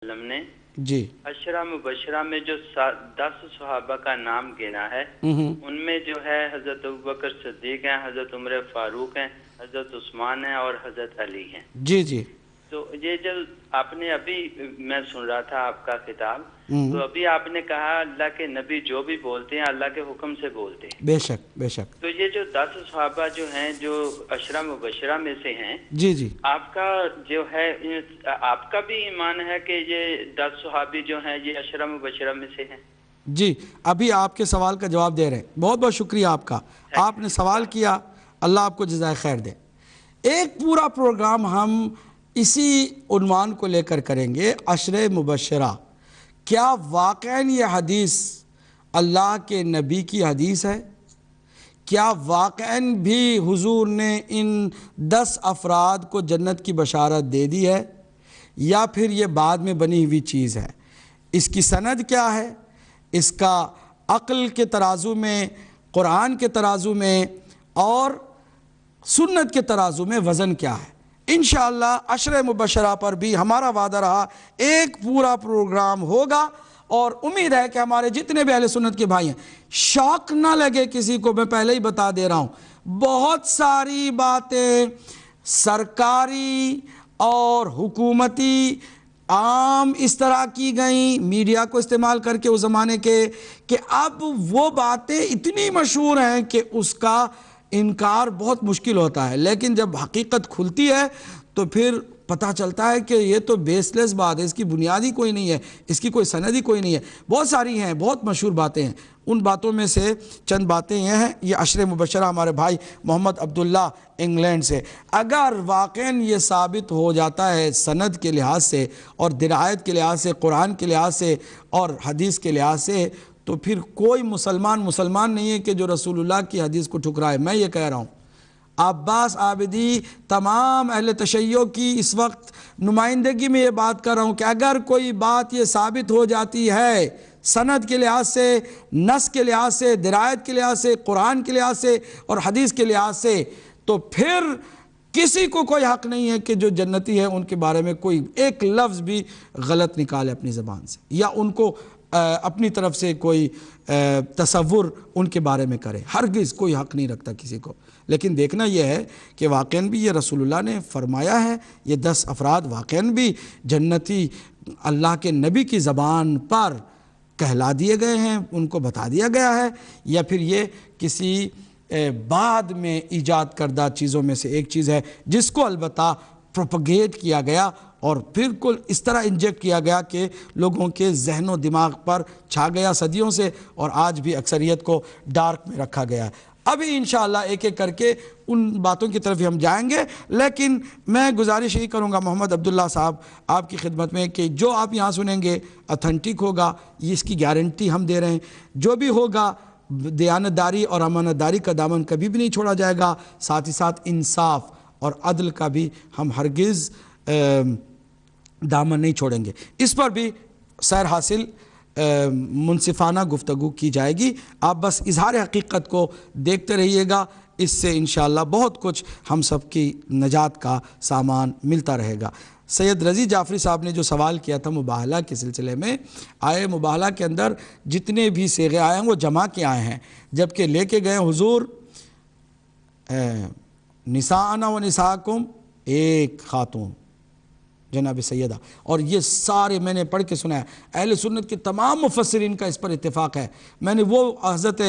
وسلم نے جی عشرہ مبشرہ میں جو 10 صحابہ کا نام گنا ہے ان میں جو ہے حضرت ابوبکر صدیق ہیں، حضرت عمر فاروق ہیں، حضرت عثمان ہیں اور حضرت علی ہیں۔ جی جی تو یہ جو آپ نے ابھی میں سن رہا تھا آپ کا خطاب، تو ابھی آپ نے کہا اللہ کے نبی جو بھی بولتے ہیں اللہ کے حکم سے بولتے ہیں۔ بے شک بے شک۔ تو یہ جو 10 صحابہ جو ہیں جو عشرہ مبشرہ میں سے ہیں، جی جی آپ کا جو ہے آپ کا بھی ایمان ہے کہ یہ 10 صحابی جو ہیں یہ عشرہ مبشرہ میں سے ہیں؟ جی ابھی آپ کے سوال کا جواب دے رہے ہیں۔ بہت بہت شکریہ آپ کا، آپ نے سوال کیا، اللہ آپ کو جزائے خیر دے۔ ایک پورا پروگرام ہم اسی عنوان کو لے کر کریں گے، عشرہ مبشرہ۔ کیا واقعاً یہ حدیث اللہ کے نبی کی حدیث ہے؟ کیا واقعاً بھی حضور نے ان 10 افراد کو جنت کی بشارت دے دی ہے، یا پھر یہ بعد میں بنی ہوئی چیز ہے؟ اس کی سند کیا ہے؟ اس کا عقل کے ترازو میں، قرآن کے ترازو میں اور سنت کے ترازو میں وزن کیا ہے؟ انشاءاللہ عشرہ مبشرہ پر بھی ہمارا وعدہ رہا ایک پورا پروگرام ہوگا، اور امید ہے کہ ہمارے جتنے بھی اہل سنت کے بھائی ہیں، شوق نہ لگے کسی کو، میں پہلے ہی بتا دے رہا ہوں، بہت ساری باتیں سرکاری اور حکومتی عام اس طرح کی گئیں میڈیا کو استعمال کر کے اس زمانے کے، کہ اب وہ باتیں اتنی مشہور ہیں کہ اس کا انکار بہت مشکل ہوتا ہے، لیکن جب حقیقت کھلتی ہے تو پھر پتہ چلتا ہے کہ یہ تو بیس لیس بات ہے، اس کی بنیادی کوئی نہیں ہے، اس کی کوئی سندی کوئی نہیں ہے۔ بہت ساری ہیں، بہت مشہور باتیں ہیں، ان باتوں میں سے چند باتیں یہ ہیں۔ یہ عشرہ مبشرہ ہمارے بھائی محمد عبداللہ انگلینڈ سے، اگر واقعاً یہ ثابت ہو جاتا ہے سند کے لحاظ سے اور درایت کے لحاظ سے، قرآن کے لحاظ سے اور حدیث کے لحاظ سے، تو پھر کوئی مسلمان نہیں ہے کہ جو رسول اللہ کی حدیث کو ٹھکرائے۔ میں یہ کہہ رہا ہوں، عباس عابدی تمام اہل تشیع کی اس وقت نمائندگی میں یہ بات کر رہا ہوں کہ اگر کوئی بات یہ ثابت ہو جاتی ہے سند کے لحاظ سے، نص کے لحاظ سے، درایت کے لحاظ سے، قرآن کے لحاظ سے اور حدیث کے لحاظ سے، تو پھر کسی کو کوئی حق نہیں ہے کہ جو جنتی ہے ان کے بارے میں کوئی ایک لفظ بھی غلط نکالے اپنی زبان سے، یا ان کو اپنی طرف سے کوئی تصور ان کے بارے میں کرے۔ ہرگز کوئی حق نہیں رکھتا کسی کو، لیکن دیکھنا یہ ہے کہ واقعاً بھی یہ رسول اللہ نے فرمایا ہے، یہ 10 افراد واقعاً بھی جنتی اللہ کے نبی کی زبان پر کہلا دیے گئے ہیں، ان کو بتا دیا گیا ہے، یا پھر یہ کسی بعد میں ایجاد کردہ چیزوں میں سے ایک چیز ہے جس کو البتہ پروپگیٹ کیا گیا اور بالکل اس طرح انجیکٹ کیا گیا کہ لوگوں کے ذہن و دماغ پر چھا گیا صدیوں سے، اور آج بھی اکثریت کو ڈارک میں رکھا گیا ہے۔ ابھی انشاءاللہ ایک ایک کر کے ان باتوں کی طرف ہم جائیں گے، لیکن میں گزارش یہی کروں گا محمد عبداللہ صاحب آپ کی خدمت میں کہ جو آپ یہاں سنیں گے اتھینٹک ہوگا، یہ اس کی گارنٹی ہم دے رہے ہیں۔ جو بھی ہوگا دیانتداری اور امانتداری کا دامن کبھی بھی نہیں چھوڑا جائے گا، ساتھ ہی ساتھ انصاف اور عدل کا بھی ہم ہرگز دامن نہیں چھوڑیں گے۔ اس پر بھی سیر حاصل منصفانہ گفتگو کی جائے گی۔ آپ بس اظہار حقیقت کو دیکھتے رہیے گا، اس سے انشاءاللہ بہت کچھ ہم سب کی نجات کا سامان ملتا رہے گا۔ سید رضی جعفری صاحب نے جو سوال کیا تھا مباہلہ کے سلسلے میں، آئے مباہلہ کے اندر جتنے بھی صیغے آئے ہیں وہ جمع کے آئے ہیں، جبکہ لے کے گئے حضور نساءنا و نساءکم، ایک خاتون جناب سیدہ، اور یہ سارے میں نے پڑھ کے سنا ہے، اہل سنت کے تمام مفسرین کا اس پر اتفاق ہے۔ میں نے وہ حضرت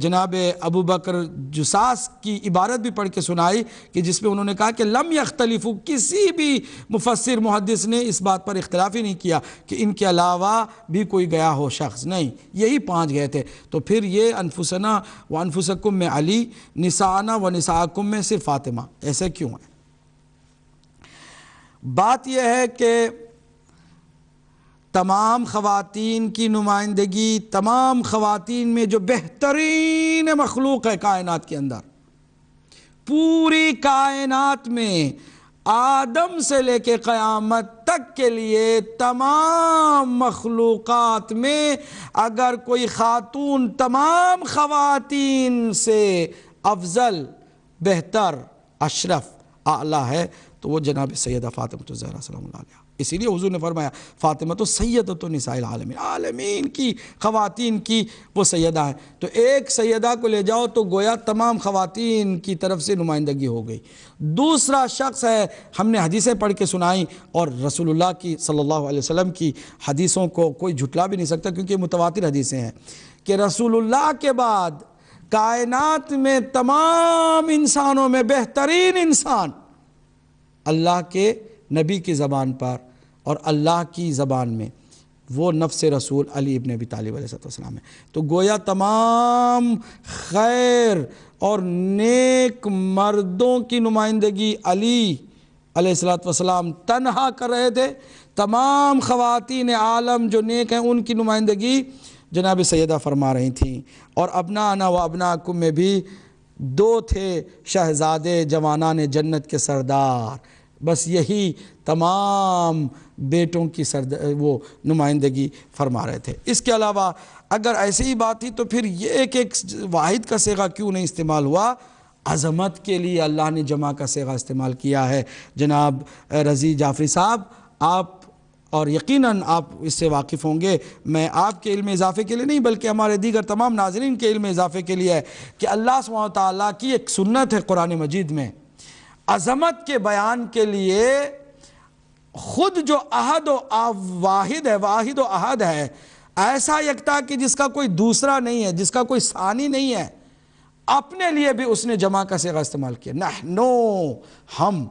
جناب ابو بکر جساس کی عبارت بھی پڑھ کے سنائی کہ جس میں انہوں نے کہا کہ لم یختلفوا، کسی بھی مفسر محدث نے اس بات پر اختلاف ہی نہیں کیا کہ ان کے علاوہ بھی کوئی گیا ہو شخص، نہیں، یہی 5 گئے تھے۔ تو پھر یہ انفسنا و انفسکم میں علی، نساءنا و نساءکم میں صرف فاطمہ، ایسے کیوں ہے؟ بات یہ ہے کہ تمام خواتین کی نمائندگی، تمام خواتین میں جو بہترین مخلوق ہے کائنات کے اندر، پوری کائنات میں آدم سے لے کے قیامت تک کے لیے تمام مخلوقات میں اگر کوئی خاتون تمام خواتین سے افضل، بہتر، اشرف، اعلیٰ ہے تو وہ جناب سیدہ فاطمہ الزہرا سلام اللہ علیہا۔ اسی لیے حضور نے فرمایا فاطمہ تو سیدۃ النساء العالمین، عالمین کی خواتین کی وہ سیدہ ہیں۔ تو ایک سیدہ کو لے جاؤ تو گویا تمام خواتین کی طرف سے نمائندگی ہو گئی۔ دوسرا شخص ہے، ہم نے حدیثیں پڑھ کے سنائیں، اور رسول اللہ کی صلی اللہ علیہ وسلم کی حدیثوں کو کوئی جھٹلا بھی نہیں سکتا کیونکہ متواتر حدیثیں ہیں کہ رسول اللہ کے بعد کائنات میں تمام انسانوں میں بہترین انسان اللہ کے نبی کی زبان پر اور اللہ کی زبان میں وہ نفس رسول علی ابن ابی طالب علیہ السلام ہے۔ تو گویا تمام خیر اور نیک مردوں کی نمائندگی علی علیہ السلام تنہا کر رہے تھے، تمام خواتین عالم جو نیک ہیں ان کی نمائندگی جناب سیدہ فرما رہی تھیں۔ اور ابنانا و ابناکم میں بھی دو تھے شہزادے جوانان جنت کے سردار، بس یہی تمام بیٹوں کی وہ نمائندگی فرما رہے تھے۔ اس کے علاوہ اگر ایسی ہی بات تھی تو پھر یہ ایک واحد کا صیغہ کیوں نہیں استعمال ہوا؟ عظمت کے لیے اللہ نے جمع کا صیغہ استعمال کیا ہے۔ جناب رضی جعفری صاحب، آپ اور یقیناً آپ اس سے واقف ہوں گے، میں آپ کے علم اضافے کے لیے نہیں بلکہ ہمارے دیگر تمام ناظرین کے علم اضافے کے لیے ہے کہ اللہ سبحانہ و تعالیٰ کی ایک سنت ہے قرآن مجید میں، عظمت کے بیان کے لیے خود جو احد و واحد ہے، واحد و احد ہے، ایسا یکتا کہ جس کا کوئی دوسرا نہیں ہے، جس کا کوئی ثانی نہیں ہے، اپنے لیے بھی اس نے جمع کا صیغہ استعمال کیا۔ نحنو، ہم،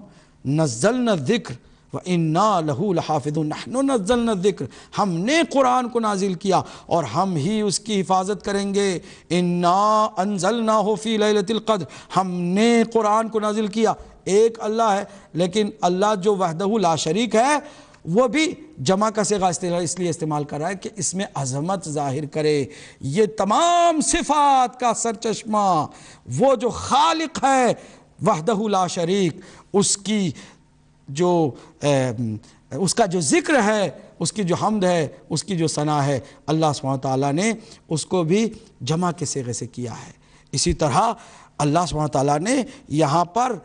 نزلنا الذکر وَإِنَّا لَهُ لَحَافِظُونَ، نحن نزلنا الذکر، ہم نے قرآن کو نازل کیا اور ہم ہی اس کی حفاظت کریں گے۔ إِنَّا أَنزَلْنَاهُ فِي لَيْلَةِ الْقَدْرِ، ہم نے قرآن کو نازل کیا۔ ایک اللہ ہے، لیکن اللہ جو وحدہ لا شریک ہے وہ بھی جمع کا صیغہ اس لیے استعمال کر رہا ہے کہ اس میں عظمت ظاہر کرے۔ یہ تمام صفات کا سرچشمہ وہ جو خالق ہے وحدہ لا شریک، اس کی جو اس کا جو ذکر ہے، اس کی جو حمد ہے، اس کی جو ثنا ہے، اللہ سبحانہ تعالیٰ نے اس کو بھی جمع کے صیغے سے کیا ہے۔ اسی طرح اللہ سبحانہ تعالیٰ نے یہاں پر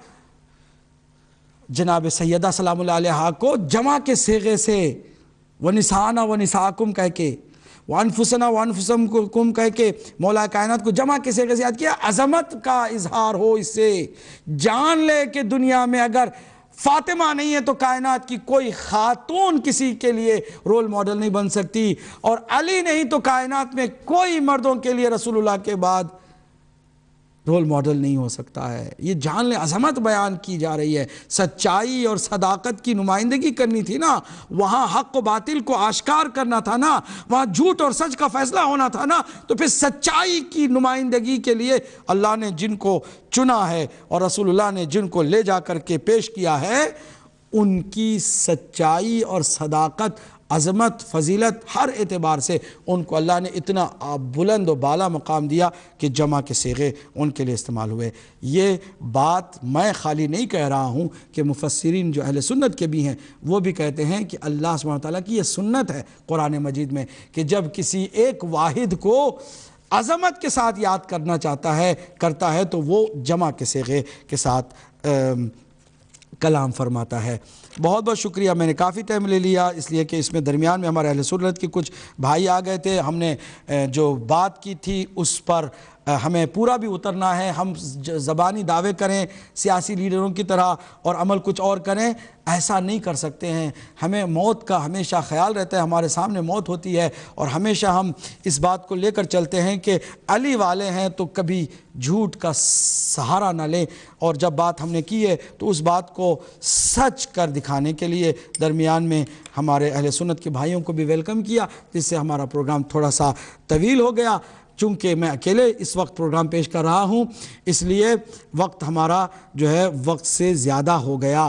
جناب سیدہ سلام اللہ علیہا کو جمع کے صیغے سے وَنِسَانَا وَنِسَاكُمْ کہہ کے، وَأَنفُسَنَا وَأَنفُسَكُمْ کہہ کے مولا کائنات کو جمع کے صیغے سے یاد کیا۔ عظمت کا اظہار ہو اس سے، جان لے کہ دنیا میں اگر فاطمہ نہیں ہے تو کائنات کی کوئی خاتون کسی کے لیے رول ماڈل نہیں بن سکتی، اور علی نہیں تو کائنات میں کوئی مردوں کے لیے رسول اللہ کے بعد رول ماڈل نہیں ہو سکتا ہے۔ یہ جان لیں، عظمت بیان کی جا رہی ہے، سچائی اور صداقت کی نمائندگی کرنی تھی نا، وہاں حق و باطل کو آشکار کرنا تھا نا، وہاں جھوٹ اور سچ کا فیصلہ ہونا تھا نا، تو پھر سچائی کی نمائندگی کے لیے اللہ نے جن کو چنا ہے اور رسول اللہ نے جن کو لے جا کر کے پیش کیا ہے، ان کی سچائی اور صداقت، عظمت، فضیلت، ہر اعتبار سے ان کو اللہ نے اتنا بلند و بالا مقام دیا کہ جمع کے صیغے ان کے لیے استعمال ہوئے۔ یہ بات میں خالی نہیں کہہ رہا ہوں کہ مفسرین جو اہل سنت کے بھی ہیں وہ بھی کہتے ہیں کہ اللہ سبحانہ وتعالیٰ کی یہ سنت ہے قرآن مجید میں کہ جب کسی ایک واحد کو عظمت کے ساتھ یاد کرنا کرتا ہے تو وہ جمع کے صیغے کے ساتھ کلام فرماتا ہے۔ بہت بہت شکریہ، میں نے کافی ٹائم لے لیا اس لیے کہ اس میں درمیان میں ہمارے اہل سنت کے کچھ بھائی آ گئے تھے، ہم نے جو بات کی تھی اس پر ہمیں پورا بھی اترنا ہے۔ ہم زبانی دعوے کریں سیاسی لیڈروں کی طرح اور عمل کچھ اور کریں، ایسا نہیں کر سکتے ہیں۔ ہمیں موت کا ہمیشہ خیال رہتا ہے، ہمارے سامنے موت ہوتی ہے، اور ہمیشہ ہم اس بات کو لے کر چلتے ہیں کہ علی والے ہیں تو کبھی جھوٹ کا سہارا نہ لیں، اور جب بات ہم نے کی ہے تو اس بات کو سچ کر دکھانے کے لیے درمیان میں ہمارے اہل سنت کے بھائیوں کو بھی ویلکم کیا، جس سے ہمارا پروگرام تھوڑا سا طویل ہو گیا۔ چونکہ میں اکیلے اس وقت پروگرام پیش کر رہا ہوں اس لیے وقت ہمارا جو ہے وقت سے زیادہ ہو گیا۔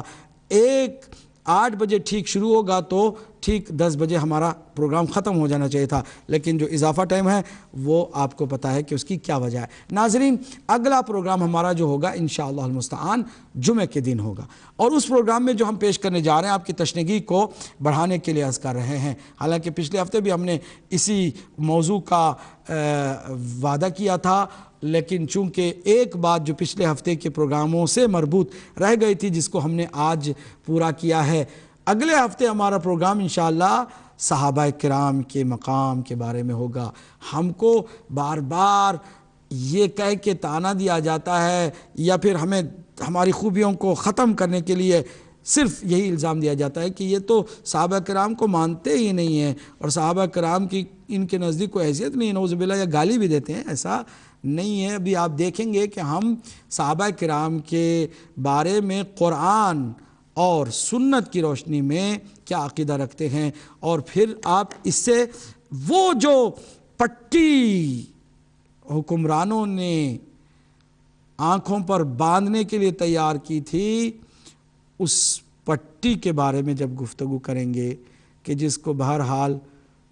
8 بجے ٹھیک شروع ہوگا تو ٹھیک 10 بجے ہمارا پروگرام ختم ہو جانا چاہیے تھا، لیکن جو اضافہ ٹائم ہے وہ آپ کو پتہ ہے کہ اس کی کیا وجہ ہے۔ ناظرین، اگلا پروگرام ہمارا جو ہوگا انشاءاللہ المستعان جمعہ کے دن ہوگا، اور اس پروگرام میں جو ہم پیش کرنے جا رہے ہیں آپ کی تشنگی کو بڑھانے کے لیے عرض کر رہے ہیں۔ حالانکہ پچھلے ہفتے بھی ہم نے اسی موضوع کا وعدہ کیا تھا، لیکن چونکہ ایک بات جو پچھلے ہفتے کے پروگراموں سے مربوط رہ گئی تھی جس کو ہم نے آج پورا کیا ہے، اگلے ہفتے ہمارا پروگرام انشاءاللہ صحابہ کرام کے مقام کے بارے میں ہوگا۔ ہم کو بار بار یہ کہہ کے طعنہ دیا جاتا ہے یا پھر ہمیں ہماری خوبیوں کو ختم کرنے کے لیے صرف یہی الزام دیا جاتا ہے کہ یہ تو صحابہ کرام کو مانتے ہی نہیں ہیں اور صحابہ کرام کی ان کے نزدیک کوئی حیثیت نہیں ہے، نعوذ باللہ، یا گالی بھی دیتے ہیں۔ ایسا نہیں ہے۔ ابھی آپ دیکھیں گے کہ ہم صحابہ کرام کے بارے میں قرآن اور سنت کی روشنی میں کیا عقیدہ رکھتے ہیں، اور پھر آپ اس سے وہ جو پٹی حکمرانوں نے آنکھوں پر باندھنے کے لیے تیار کی تھی، اس پٹی کے بارے میں جب گفتگو کریں گے کہ جس کو بہرحال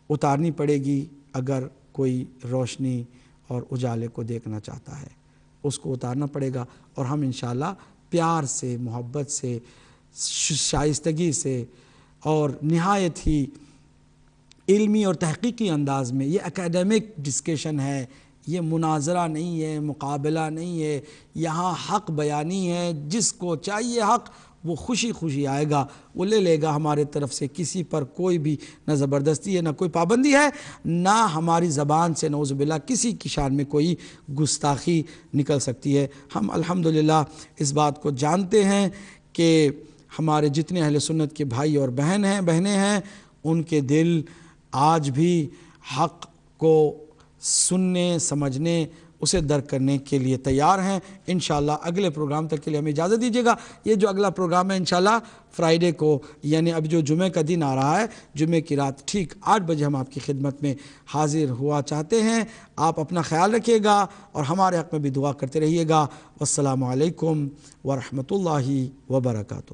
اتارنی پڑے گی اگر کوئی روشنی اور اجالے کو دیکھنا چاہتا ہے، اس کو اتارنا پڑے گا، اور ہم انشاءاللہ پیار سے، محبت سے، شائستگی سے اور نہایت ہی علمی اور تحقیقی انداز میں، یہ اکیڈمک ڈسکشن ہے، یہ مناظرہ نہیں ہے، مقابلہ نہیں ہے، یہاں حق بیانی ہے۔ جس کو چاہیے حق وہ خوشی خوشی آئے گا، وہ لے لے گا۔ ہمارے طرف سے کسی پر کوئی بھی نہ زبردستی ہے، نہ کوئی پابندی ہے، نہ ہماری زبان سے نعوذ باللہ کسی کی شان میں کوئی گستاخی نکل سکتی ہے۔ ہم الحمدللہ اس بات کو جانتے ہیں کہ ہمارے جتنے اہل سنت کے بھائی اور بہنیں ہیں، ان کے دل آج بھی حق کو سننے، سمجھنے، اسے درک کرنے کے لیے تیار ہیں۔ انشاءاللہ اگلے پروگرام تک کے لیے ہمیں اجازت دیجیے گا۔ یہ جو اگلا پروگرام ہے انشاءاللہ فرائیڈے کو، یعنی اب جو جمعہ کا دن آ رہا ہے، جمعہ کی رات ٹھیک 8 بجے ہم آپ کی خدمت میں حاضر ہوا چاہتے ہیں۔ آپ اپنا خیال رکھیے گا اور ہمارے حق میں بھی دعا کرتے رہیے گا۔ والسلام علیکم ورحمۃ اللہ وبرکاتہ۔